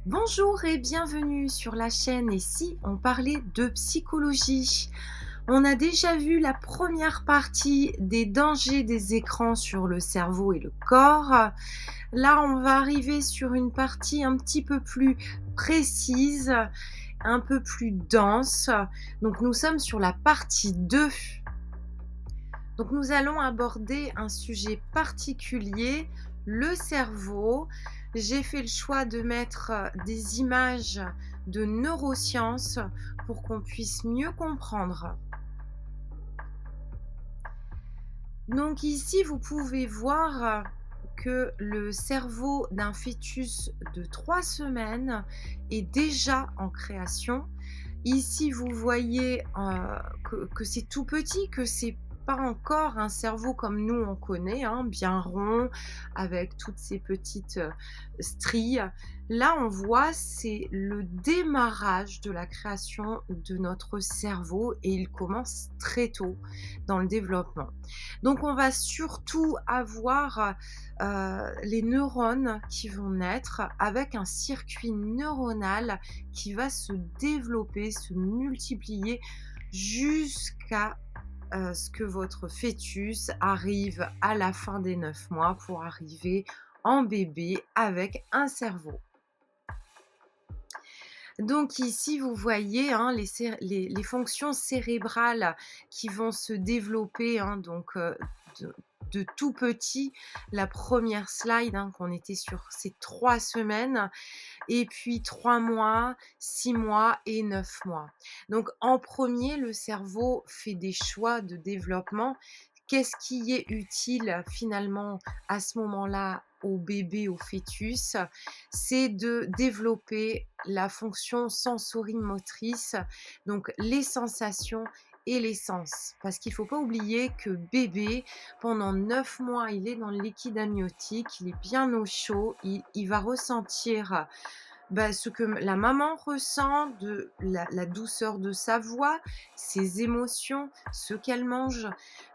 Bonjour et bienvenue sur la chaîne Et si on parlait de psychologie? On a déjà vu la première partie des dangers des écrans sur le cerveau et le corps. Là, on va arriver sur une partie un petit peu plus précise, un peu plus dense. Donc nous sommes sur la partie 2. Donc nous allons aborder un sujet particulier, le cerveau. J'ai fait le choix de mettre des images de neurosciences pour qu'on puisse mieux comprendre. Donc ici, vous pouvez voir que le cerveau d'un fœtus de 3 semaines est déjà en création. Ici, vous voyez que c'est tout petit, que c'est pas encore un cerveau comme nous on connaît, hein, bien rond, avec toutes ces petites stries. Là, on voit, c'est le démarrage de la création de notre cerveau et il commence très tôt dans le développement. Donc on va surtout avoir les neurones qui vont naître avec un circuit neuronal qui va se développer, se multiplier jusqu'à ce que votre fœtus arrive à la fin des 9 mois pour arriver en bébé avec un cerveau. Donc ici, vous voyez, hein, les fonctions cérébrales qui vont se développer, hein, donc de tout petit. La première slide, hein, qu'on était sur ces 3 semaines et puis 3 mois, 6 mois et 9 mois. Donc en premier, le cerveau fait des choix de développement. Qu'est-ce qui est utile finalement à ce moment-là au bébé, au fœtus? C'est de développer la fonction sensorimotrice, donc les sensations et les sens. Parce qu'il ne faut pas oublier que bébé, pendant 9 mois, il est dans le liquide amniotique, il est bien au chaud, il va ressentir ce que la maman ressent, de la douceur de sa voix, ses émotions, ce qu'elle mange.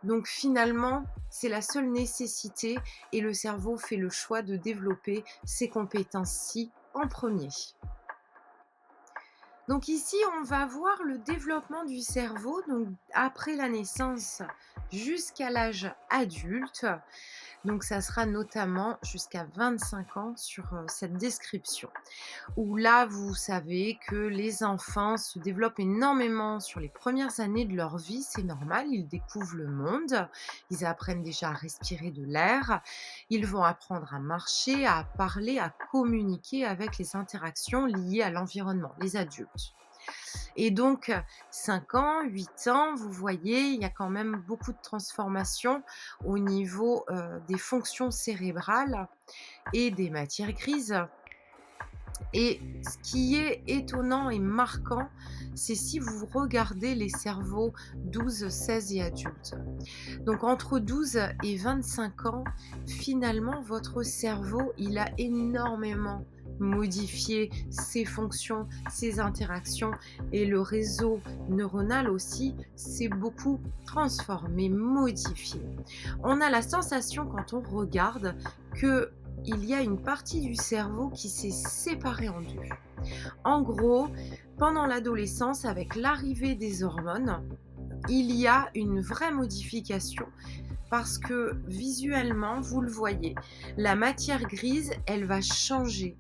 Donc finalement, c'est la seule nécessité et le cerveau fait le choix de développer ces compétences-ci en premier. Donc ici, on va voir le développement du cerveau, donc après la naissance jusqu'à l'âge adulte. Donc ça sera notamment jusqu'à 25 ans sur cette description. Où là, vous savez que les enfants se développent énormément sur les premières années de leur vie, c'est normal, ils découvrent le monde, ils apprennent déjà à respirer de l'air, ils vont apprendre à marcher, à parler, à communiquer avec les interactions liées à l'environnement, les adultes. Et donc 5 ans, 8 ans, vous voyez, il y a quand même beaucoup de transformations au niveau, des fonctions cérébrales et des matières grises. Et ce qui est étonnant et marquant, c'est si vous regardez les cerveaux 12, 16 et adultes. Donc entre 12 et 25 ans, finalement, votre cerveau, il a énormément modifié ses fonctions, ses interactions et le réseau neuronal aussi s'est beaucoup transformé, modifié. On a la sensation quand on regarde que il y a une partie du cerveau qui s'est séparée en deux. En gros, pendant l'adolescence, avec l'arrivée des hormones, il y a une vraie modification parce que visuellement, vous le voyez, la matière grise, elle va changer.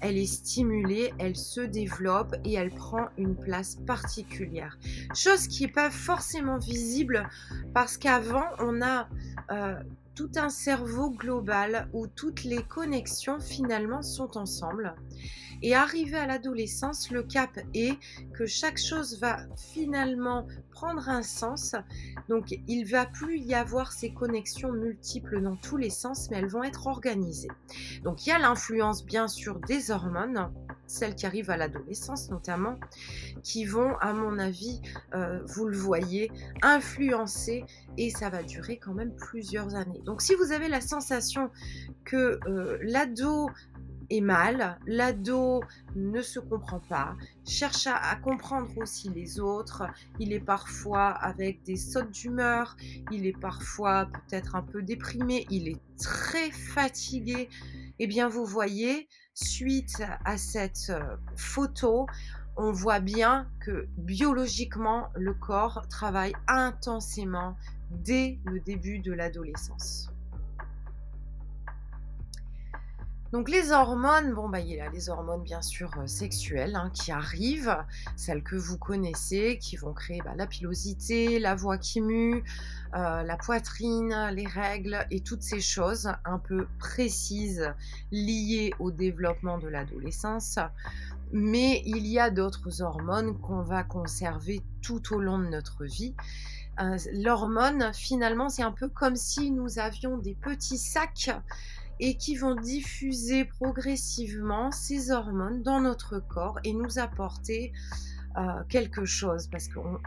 Elle est stimulée, elle se développe et elle prend une place particulière. Chose qui n'est pas forcément visible parce qu'avant, on a tout un cerveau global où toutes les connexions finalement sont ensemble. Et arrivé à l'adolescence, le cap est que chaque chose va finalement prendre un sens. Donc, il va plus y avoir ces connexions multiples dans tous les sens, mais elles vont être organisées. Donc, il y a l'influence, bien sûr, des hormones, celles qui arrivent à l'adolescence notamment, qui vont, à mon avis, vous le voyez, influencer et ça va durer quand même plusieurs années. Donc, si vous avez la sensation que l'ado est mal, l'ado ne se comprend pas, cherche à comprendre aussi les autres, il est parfois avec des sautes d'humeur, il est parfois peut-être un peu déprimé, il est très fatigué, eh bien vous voyez, Suite à cette, photo, on voit bien que biologiquement, le corps travaille intensément dès le début de l'adolescence. Donc les hormones, bon, bah, il y a les hormones bien sûr, sexuelles, hein, qui arrivent, celles que vous connaissez, qui vont créer, bah, la pilosité, la voix qui mue, la poitrine, les règles et toutes ces choses un peu précises liées au développement de l'adolescence. Mais il y a d'autres hormones qu'on va conserver tout au long de notre vie. L'hormone finalement, c'est un peu comme si nous avions des petits sacs et qui vont diffuser progressivement ces hormones dans notre corps et nous apporter, quelque chose parce qu'on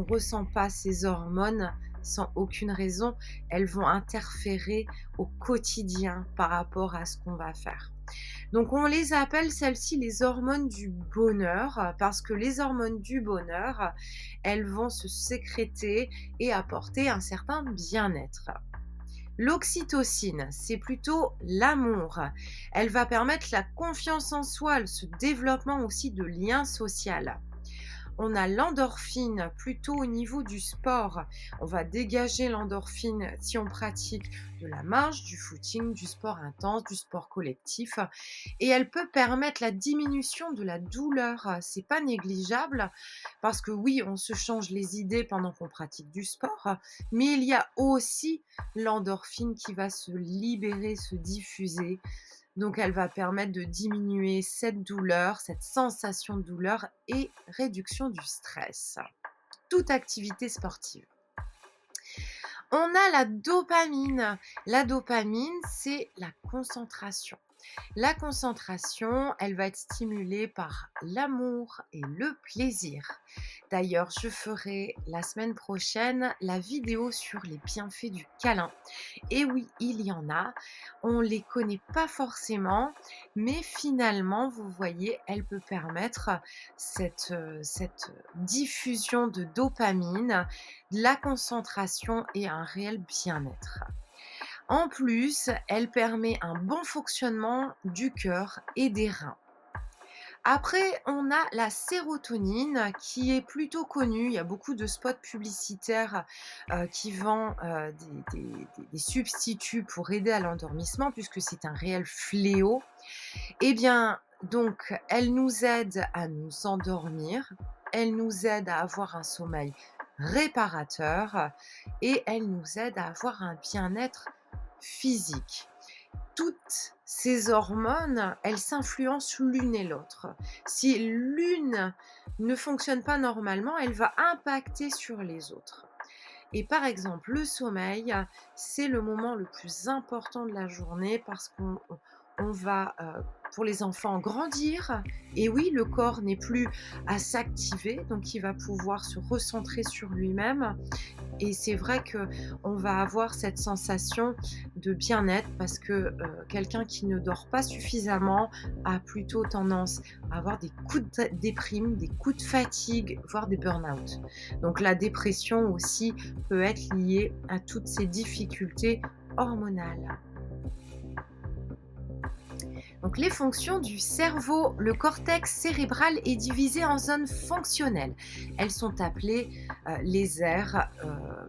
ressent pas ces hormones sans aucune raison. Elles vont interférer au quotidien par rapport à ce qu'on va faire. Donc on les appelle celles-ci les hormones du bonheur, parce que les hormones du bonheur, elles vont se sécréter et apporter un certain bien-être. L'oxytocine, c'est plutôt l'amour. Elle va permettre la confiance en soi, ce développement aussi de lien social. On a l'endorphine plutôt au niveau du sport. On va dégager l'endorphine si on pratique de la marche, du footing, du sport intense, du sport collectif et elle peut permettre la diminution de la douleur. C'est pas négligeable parce que oui, on se change les idées pendant qu'on pratique du sport, mais il y a aussi l'endorphine qui va se libérer, se diffuser donc elle va permettre de diminuer cette douleur, cette sensation de douleur et réduction du stress. Toute activité sportive. On a la dopamine. La dopamine, c'est la concentration. La concentration, elle va être stimulée par l'amour et le plaisir. D'ailleurs, je ferai la semaine prochaine la vidéo sur les bienfaits du câlin. Et oui, il y en a. On ne les connaît pas forcément, mais finalement, vous voyez, elle peut permettre cette diffusion de dopamine, de la concentration et un réel bien-être. En plus, elle permet un bon fonctionnement du cœur et des reins. Après, on a la sérotonine qui est plutôt connue. Il y a beaucoup de spots publicitaires, qui vendent, des substituts pour aider à l'endormissement puisque c'est un réel fléau. Eh bien, donc, elle nous aide à nous endormir, elle nous aide à avoir un sommeil réparateur et elle nous aide à avoir un bien-être physique. Toutes ces hormones, elles s'influencent l'une et l'autre. Si l'une ne fonctionne pas normalement, elle va impacter sur les autres. Et par exemple, le sommeil, c'est le moment le plus important de la journée parce qu'on va, pour les enfants, grandir et oui, le corps n'est plus à s'activer, donc il va pouvoir se recentrer sur lui-même et c'est vrai qu'on va avoir cette sensation de bien-être parce que, quelqu'un qui ne dort pas suffisamment a plutôt tendance à avoir des coups de déprime, des coups de fatigue, voire des burn-out. Donc la dépression aussi peut être liée à toutes ces difficultés hormonales. Donc les fonctions du cerveau, le cortex cérébral est divisé en zones fonctionnelles. Elles sont appelées les aires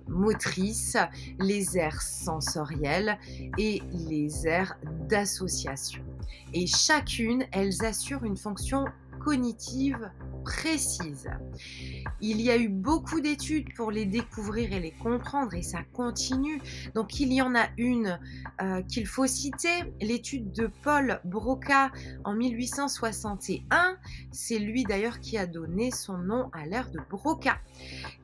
motrices, les aires sensorielles et les aires d'association. Et chacune, elles assurent une fonction cognitive précise. Il y a eu beaucoup d'études pour les découvrir et les comprendre et ça continue. Donc il y en a une qu'il faut citer, l'étude de Paul Broca en 1861. C'est lui d'ailleurs qui a donné son nom à l'ère de Broca,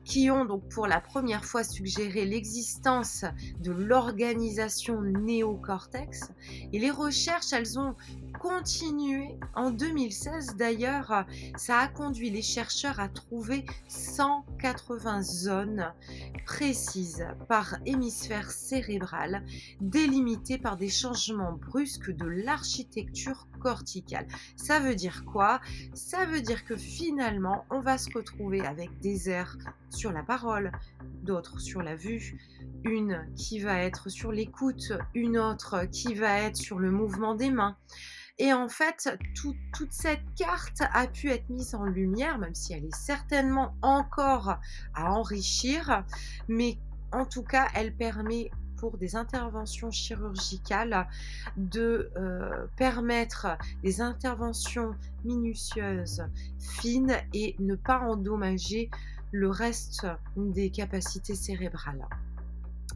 qui ont donc pour la première fois suggéré l'existence de l'organisation néocortex. Et les recherches, elles ont continué en 2016. D'ailleurs, ça a conduit les chercheurs à trouver 180 zones précises par hémisphère cérébral, délimitées par des changements brusques de l'architecture corticale. Ça veut dire quoi? Ça veut dire que finalement, on va se retrouver avec des aires sur la parole, d'autres sur la vue, une qui va être sur l'écoute, une autre qui va être sur le mouvement des mains et en fait, toute cette carte a pu être mise en lumière, même si elle est certainement encore à enrichir, mais en tout cas, elle permet pour des interventions chirurgicales de, permettre des interventions minutieuses, fines et ne pas endommager le reste des capacités cérébrales.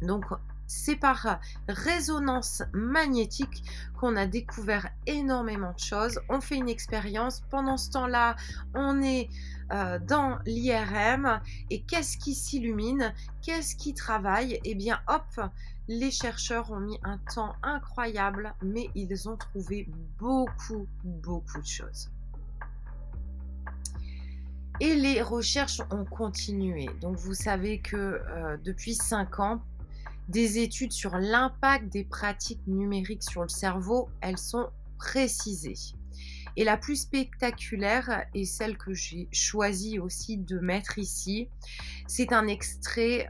Donc, c'est par résonance magnétique qu'on a découvert énormément de choses. On fait une expérience. Pendant ce temps-là, on est dans l'IRM. Et qu'est-ce qui s'illumine? Qu'est-ce qui travaille? Eh bien, hop, les chercheurs ont mis un temps incroyable, mais ils ont trouvé beaucoup, beaucoup de choses. Et les recherches ont continué. Donc, vous savez que depuis 5 ans, des études sur l'impact des pratiques numériques sur le cerveau, elles sont précisées. Et la plus spectaculaire et celle que j'ai choisi aussi de mettre ici, c'est un extrait,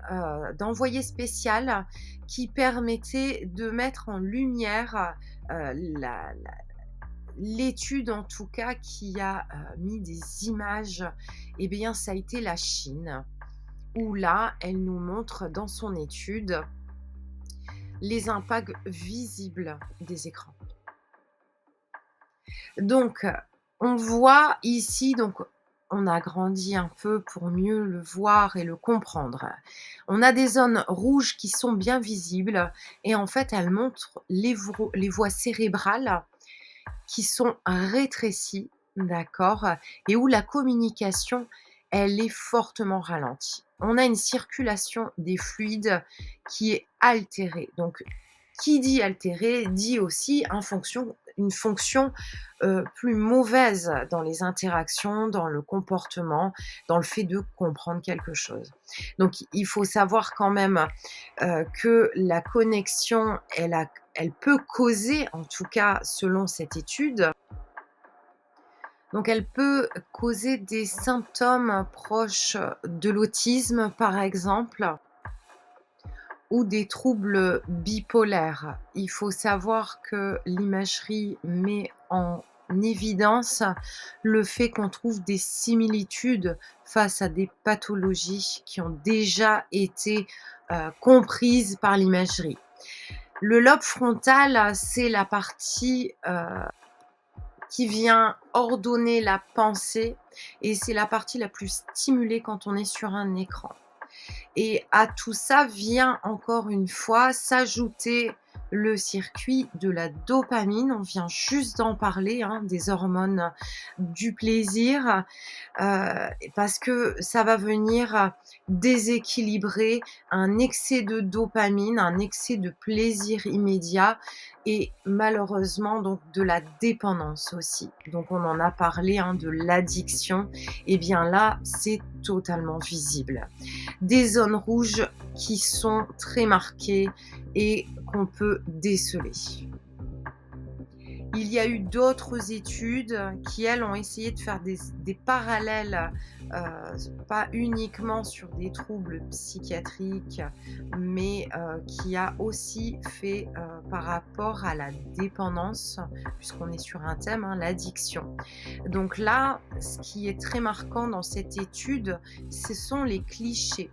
d'Envoyé spécial qui permettait de mettre en lumière, l'étude en tout cas qui a, mis des images. Eh bien, ça a été la Chine, où là, elle nous montre dans son étude les impacts visibles des écrans. Donc, on voit ici, donc on a grandi un peu pour mieux le voir et le comprendre. On a des zones rouges qui sont bien visibles et en fait, elles montrent les voies cérébrales qui sont rétrécies, d'accord? Et où la communication, elle est fortement ralentie. On a une circulation des fluides qui est altérée. Donc, qui dit altérée dit aussi une fonction plus mauvaise dans les interactions, dans le comportement, dans le fait de comprendre quelque chose. Donc, il faut savoir quand même que la connexion, elle peut causer, en tout cas selon cette étude, donc elle peut causer des symptômes proches de l'autisme, par exemple, ou des troubles bipolaires. Il faut savoir que l'imagerie met en évidence le fait qu'on trouve des similitudes face à des pathologies qui ont déjà été comprises par l'imagerie. Le lobe frontal, c'est la partie qui vient ordonner la pensée et c'est la partie la plus stimulée quand on est sur un écran. Et à tout ça vient encore une fois s'ajouter le circuit de la dopamine. On vient juste d'en parler, hein, des hormones du plaisir, parce que ça va venir déséquilibrer un excès de dopamine, un excès de plaisir immédiat et malheureusement donc de la dépendance aussi. Donc on en a parlé, hein, de l'addiction. Et bien là, c'est totalement visible. Des zones rouges qui sont très marquées et qu'on peut déceler. Il y a eu d'autres études qui, elles, ont essayé de faire des parallèles, pas uniquement sur des troubles psychiatriques, mais qui a aussi fait, par rapport à la dépendance, puisqu'on est sur un thème, hein, l'addiction. Donc là, ce qui est très marquant dans cette étude, ce sont les clichés.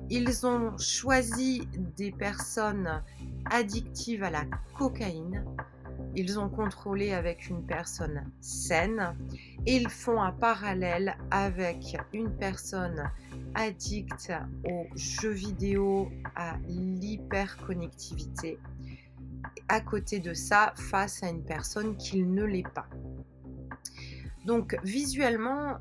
Ils ont choisi des personnes addictives à la cocaïne. Ils ont contrôlé avec une personne saine et ils font un parallèle avec une personne addicte aux jeux vidéo, à l'hyperconnectivité. À côté de ça, face à une personne qui ne l'est pas. Donc visuellement,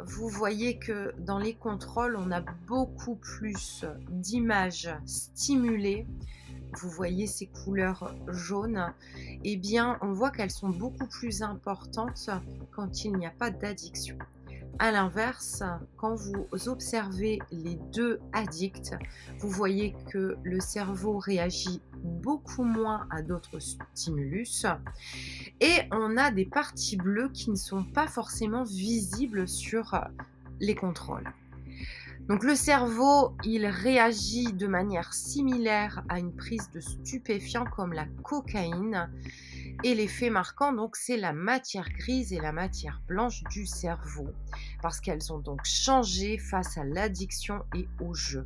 vous voyez que dans les contrôles, on a beaucoup plus d'images stimulées. Vous voyez ces couleurs jaunes, eh bien, on voit qu'elles sont beaucoup plus importantes quand il n'y a pas d'addiction. À l'inverse, quand vous observez les 2 addicts, vous voyez que le cerveau réagit beaucoup moins à d'autres stimulus et on a des parties bleues qui ne sont pas forcément visibles sur les contrôles. Donc le cerveau, il réagit de manière similaire à une prise de stupéfiants comme la cocaïne Et les faits marquants, donc, c'est la matière grise et la matière blanche du cerveau, parce qu'elles ont donc changé face à l'addiction et au jeu.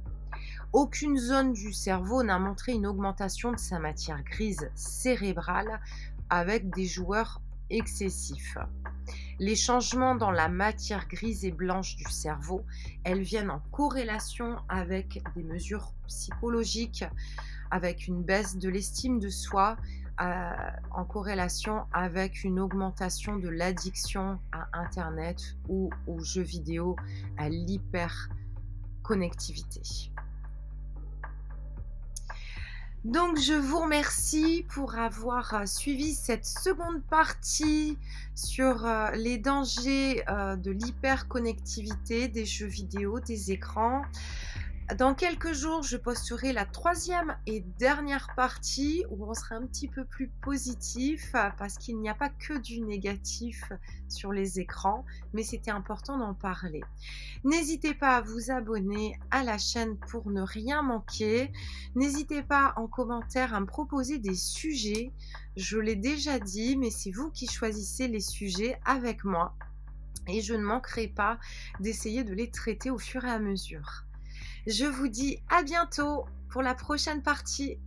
Aucune zone du cerveau n'a montré une augmentation de sa matière grise cérébrale avec des joueurs excessifs. Les changements dans la matière grise et blanche du cerveau, elles viennent en corrélation avec des mesures psychologiques, avec une baisse de l'estime de soi, en corrélation avec une augmentation de l'addiction à internet ou aux jeux vidéo, à l'hyperconnectivité. Donc je vous remercie pour avoir, suivi cette seconde partie sur, les dangers, de l'hyperconnectivité, des jeux vidéo, des écrans. Dans quelques jours, je posterai la troisième et dernière partie où on sera un petit peu plus positif, parce qu'il n'y a pas que du négatif sur les écrans, mais c'était important d'en parler. N'hésitez pas à vous abonner à la chaîne pour ne rien manquer. N'hésitez pas en commentaire à me proposer des sujets. Je l'ai déjà dit, mais c'est vous qui choisissez les sujets avec moi et je ne manquerai pas d'essayer de les traiter au fur et à mesure. Je vous dis à bientôt pour la prochaine partie.